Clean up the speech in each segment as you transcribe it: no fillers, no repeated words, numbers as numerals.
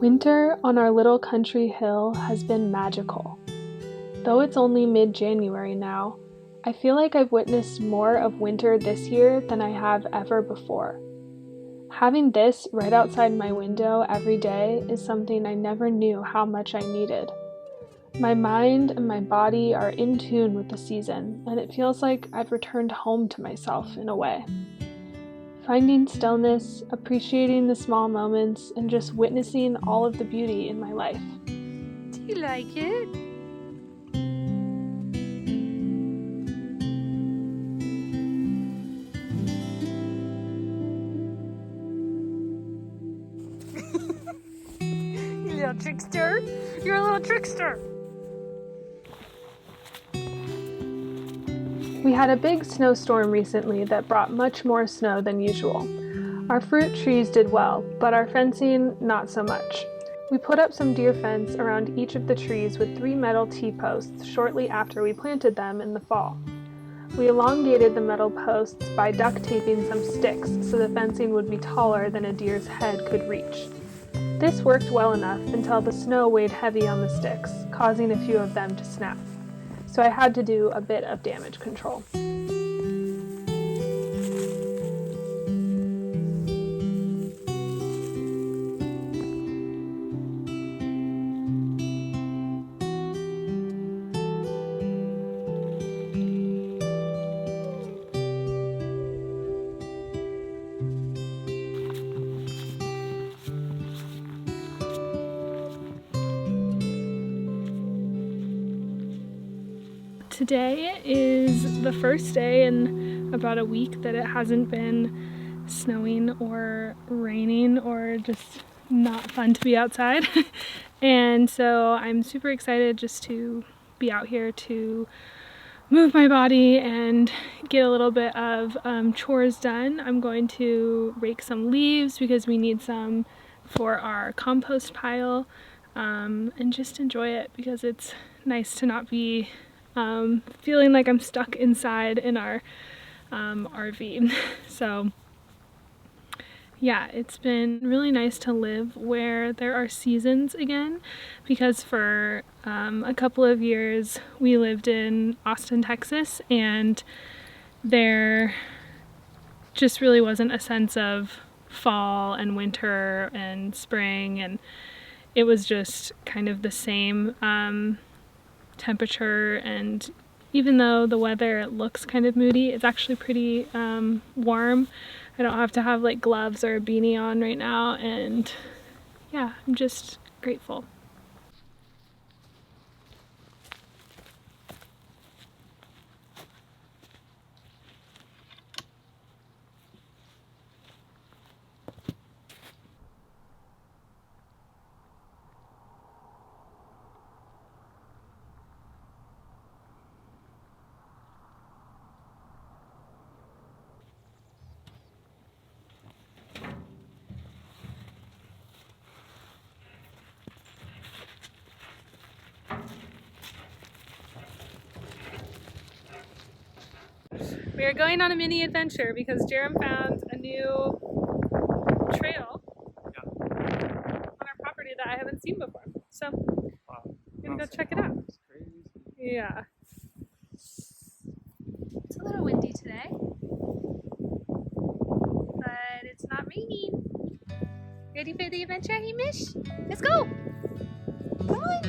Winter on our little country hill has been magical. Though it's only mid-January now, I feel like I've witnessed more of winter this year than I have ever before. Having this right outside my window every day is something I never knew how much I needed. My mind and my body are in tune with the season, and it feels like I've returned home to myself in a way. Finding stillness, appreciating the small moments, and just witnessing all of the beauty in my life. Do you like it? You little trickster. You're a little trickster. We had a big snowstorm recently that brought much more snow than usual. Our fruit trees did well, but our fencing not so much. We put up some deer fence around each of the trees with 3 metal T-posts shortly after we planted them in the fall. We elongated the metal posts by duct taping some sticks so the fencing would be taller than a deer's head could reach. This worked well enough until the snow weighed heavy on the sticks, causing a few of them to snap. So I had to do a bit of damage control. Today is the first day in about a week that it hasn't been snowing or raining or just not fun to be outside. And so I'm super excited just to be out here to move my body and get a little bit of chores done. I'm going to rake some leaves because we need some for our compost pile, and just enjoy it because it's nice to not be feeling like I'm stuck inside in our RV. So yeah, it's been really nice to live where there are seasons again, because for a couple of years we lived in Austin, Texas, and there just really wasn't a sense of fall and winter and spring, and it was just kind of the same temperature. And even though the weather looks kind of moody, it's actually pretty warm. I don't have to have like gloves or a beanie on right now, and yeah, I'm just grateful. We are going on a mini adventure because Jarom found a new trail on our property that I haven't seen before. So I'm gonna go check it out. Yeah. It's a little windy today, but it's not raining. Ready for the adventure, Hamish? Let's go! Come on!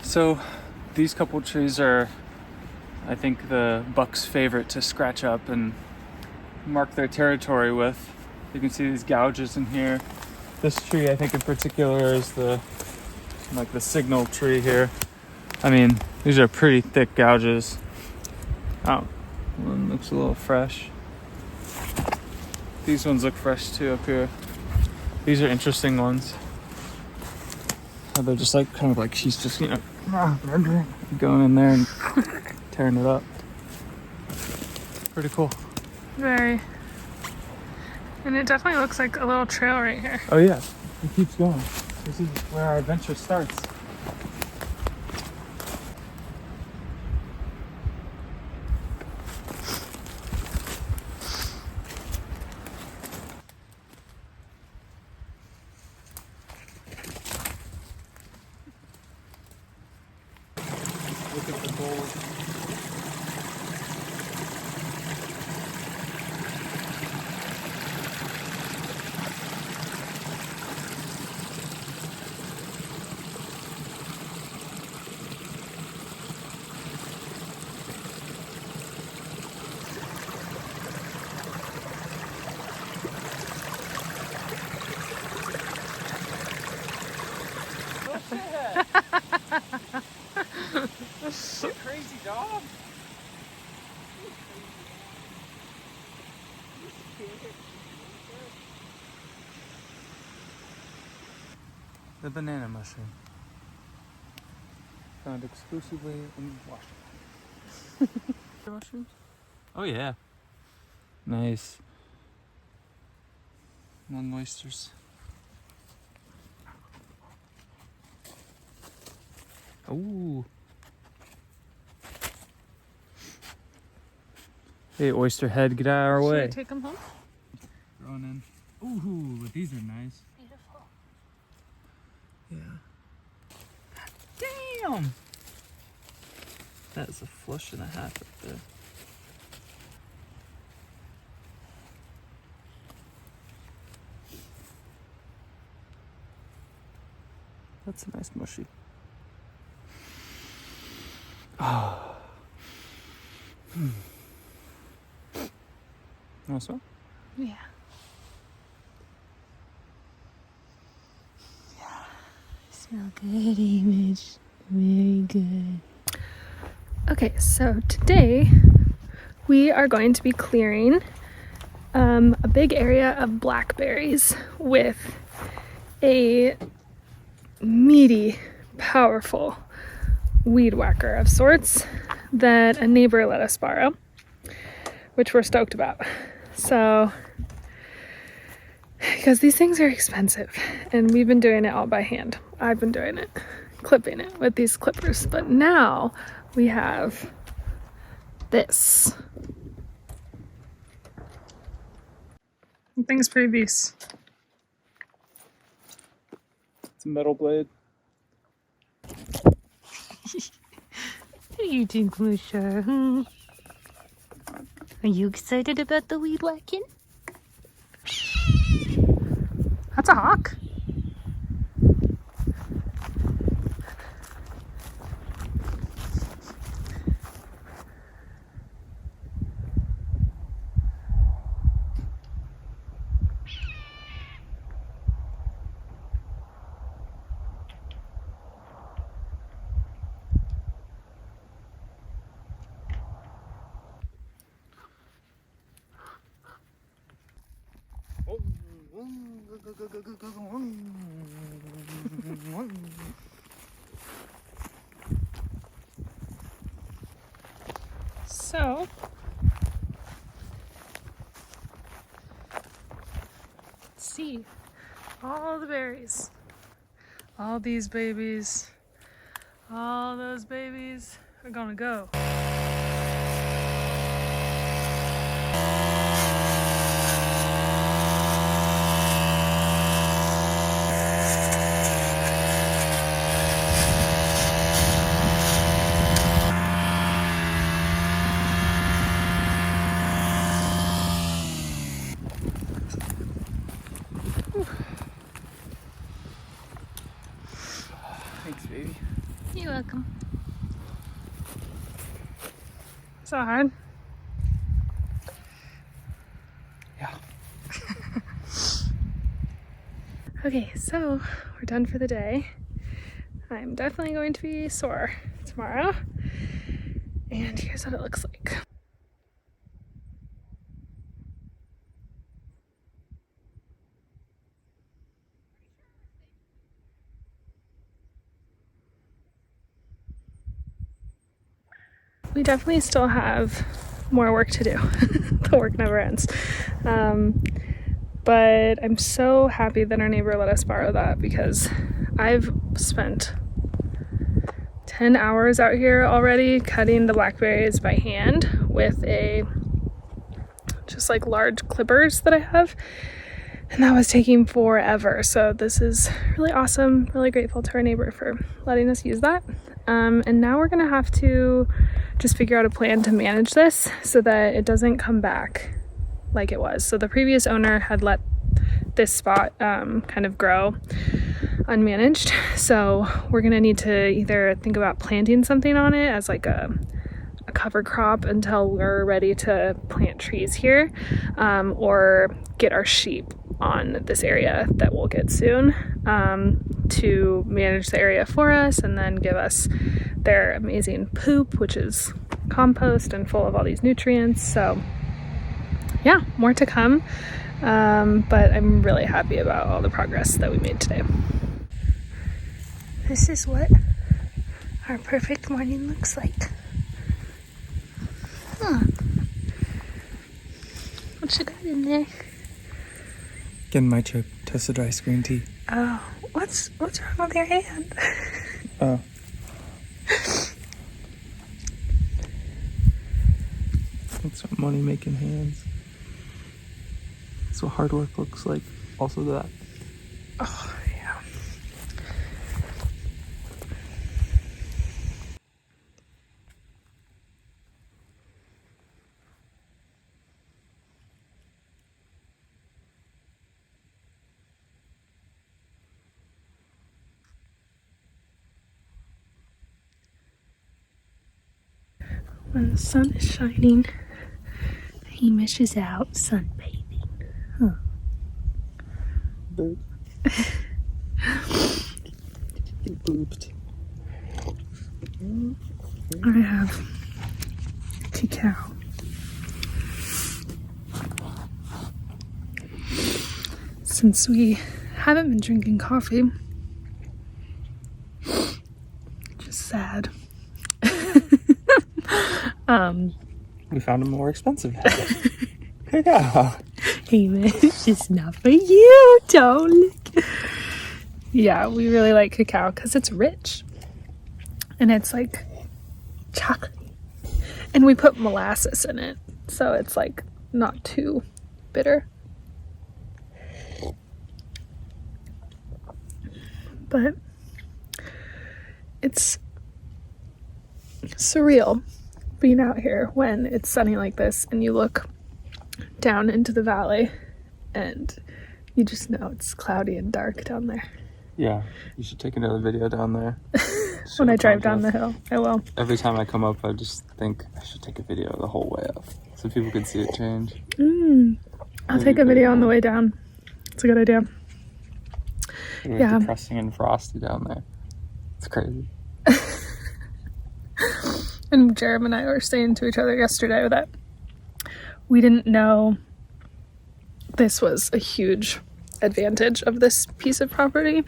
So these couple trees are, I think, the buck's favorite to scratch up and mark their territory with. You can see these gouges in here. This tree, I think in particular, is the signal tree here. I mean, these are pretty thick gouges. Oh, one looks a little fresh. These ones look fresh too up here. These are interesting ones. They're just like kind of like she's just, you know, going in there and tearing it up. Pretty cool. Very. And it definitely looks like a little trail right here. Oh yeah, it keeps going. This is where our adventure starts. Look at the gold. You crazy dog. The banana mushroom. Found exclusively in Washington. Mushrooms? Oh yeah. Nice. Long oysters. Ooh. Hey, oyster head, get out of our way. Should we take them home? Throwing in. Ooh, but these are nice. Beautiful. Yeah. Damn! That's a flush and a half right there. That's a nice mushy. Ah. You want to smell? Yeah. Smell good, Image. Very good. Okay, so today we are going to be clearing a big area of blackberries with a meaty, powerful weed whacker of sorts that a neighbor let us borrow, which we're stoked about. So, because these things are expensive and we've been doing it all by hand. I've been doing it, clipping it with these clippers, but now we have this. The thing's pretty beast. It's a metal blade. What do you think, Musha? Are you excited about the weed whacking? That's a hawk. So, let's see all the berries, all these babies, all those babies are gonna go. Thanks, baby. You're welcome. So hard. Yeah. Okay, so we're done for the day. I'm definitely going to be sore tomorrow. And here's what it looks like. We definitely still have more work to do. The work never ends. But I'm so happy that our neighbor let us borrow that because I've spent 10 hours out here already cutting the blackberries by hand with just like large clippers that I have. And that was taking forever. So this is really awesome. Really grateful to our neighbor for letting us use that. And now we're gonna have to just figure out a plan to manage this so that it doesn't come back like it was. So the previous owner had let this spot kind of grow unmanaged. So we're gonna need to either think about planting something on it as like a cover crop until we're ready to plant trees here, or get our sheep on this area that we'll get soon to manage the area for us and then give us their amazing poop, which is compost and full of all these nutrients. So yeah, more to come, but I'm really happy about all the progress that we made today. This is what our perfect morning looks like. Huh. What you got in there? Getting my toasted rice green tea. Oh, what's wrong with your hand? Oh. That's what money making hands. That's what hard work looks like. Also that. Oh, yeah. When the sun is shining, he mishes out sunbathing. Huh. Boop. You booped. I have cacao. Since we haven't been drinking coffee, just sad. We found a more expensive habit. Yeah. Hey man, it's just not for you, don't lick. Yeah, we really like cacao because it's rich and it's like chocolate, and we put molasses in it, so it's like not too bitter. But it's surreal being out here when it's sunny like this and you look down into the valley and you just know it's cloudy and dark down there. Yeah, you should take another video down there. When I drive down the hill, I will. Every time I come up, I just think I should take a video the whole way up so people can see it change. I'll take a video on the way down. It's a good idea. It's Yeah. depressing and frosty down there. It's crazy. And Jarom and I were saying to each other yesterday that we didn't know this was a huge advantage of this piece of property.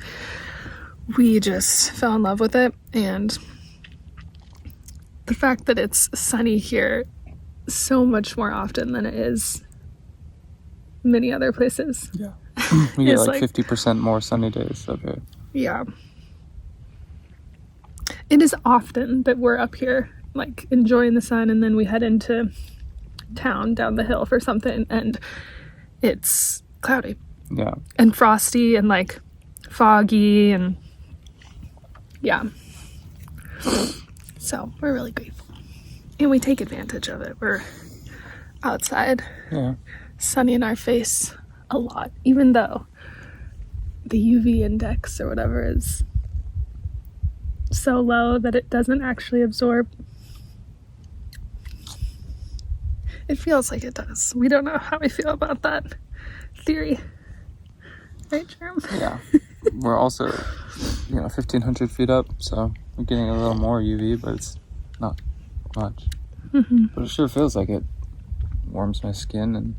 We just fell in love with it, and the fact that it's sunny here so much more often than it is many other places. Yeah. We get It's like like 50% more sunny days up here. Yeah. It is often that we're up here, like, enjoying the sun, and then we head into town down the hill for something, and it's cloudy. Yeah. And frosty and, like, foggy, and yeah. So, we're really grateful. And we take advantage of it. We're outside, Yeah. sunny in our face a lot, even though the UV index or whatever is so low that it doesn't actually absorb. It feels like it does. We don't know how we feel about that theory. Right, Jarom? Yeah. We're also, 1,500 feet up, so we're getting a little more UV, but it's not much. Mm-hmm. But it sure feels like it warms my skin and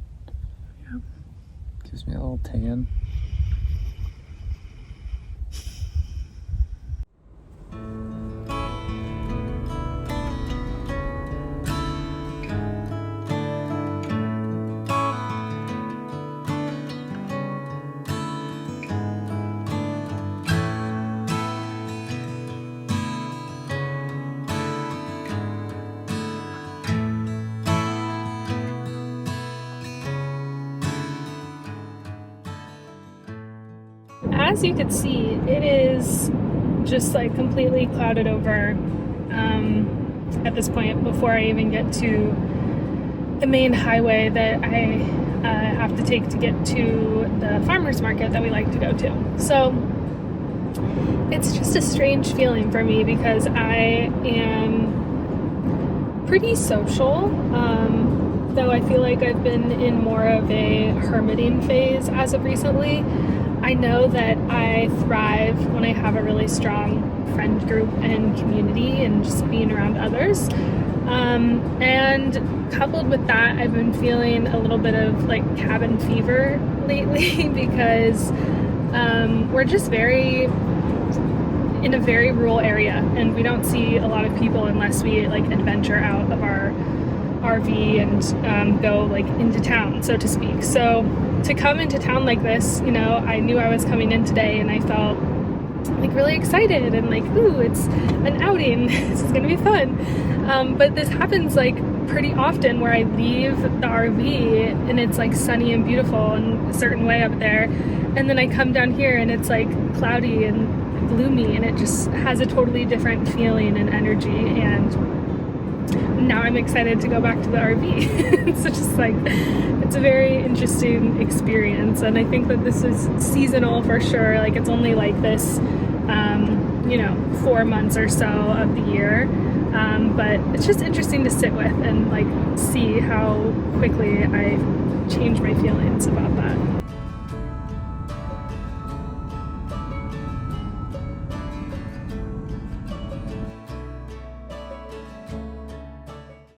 gives me a little tan. As you can see, it is just like completely clouded over at this point before I even get to the main highway that I have to take to get to the farmer's market that we like to go to. So it's just a strange feeling for me because I am pretty social, though I feel like I've been in more of a hermiting phase as of recently. I know that I thrive when I have a really strong friend group and community and just being around others. And coupled with that, I've been feeling a little bit of like cabin fever lately because we're just in a very rural area and we don't see a lot of people unless we like adventure out of our RV and go like into town, so to speak. So to come into town like this, I knew I was coming in today and I felt like really excited and like, ooh, it's an outing. This is gonna be fun. But this happens like pretty often where I leave the RV and it's like sunny and beautiful in a certain way up there, and then I come down here and it's like cloudy and gloomy, and it just has a totally different feeling and energy. And now I'm excited to go back to the RV. So just like, it's a very interesting experience, and I think that this is seasonal for sure. Like it's only like this 4 months or so of the year, but it's just interesting to sit with and like see how quickly I change my feelings about that.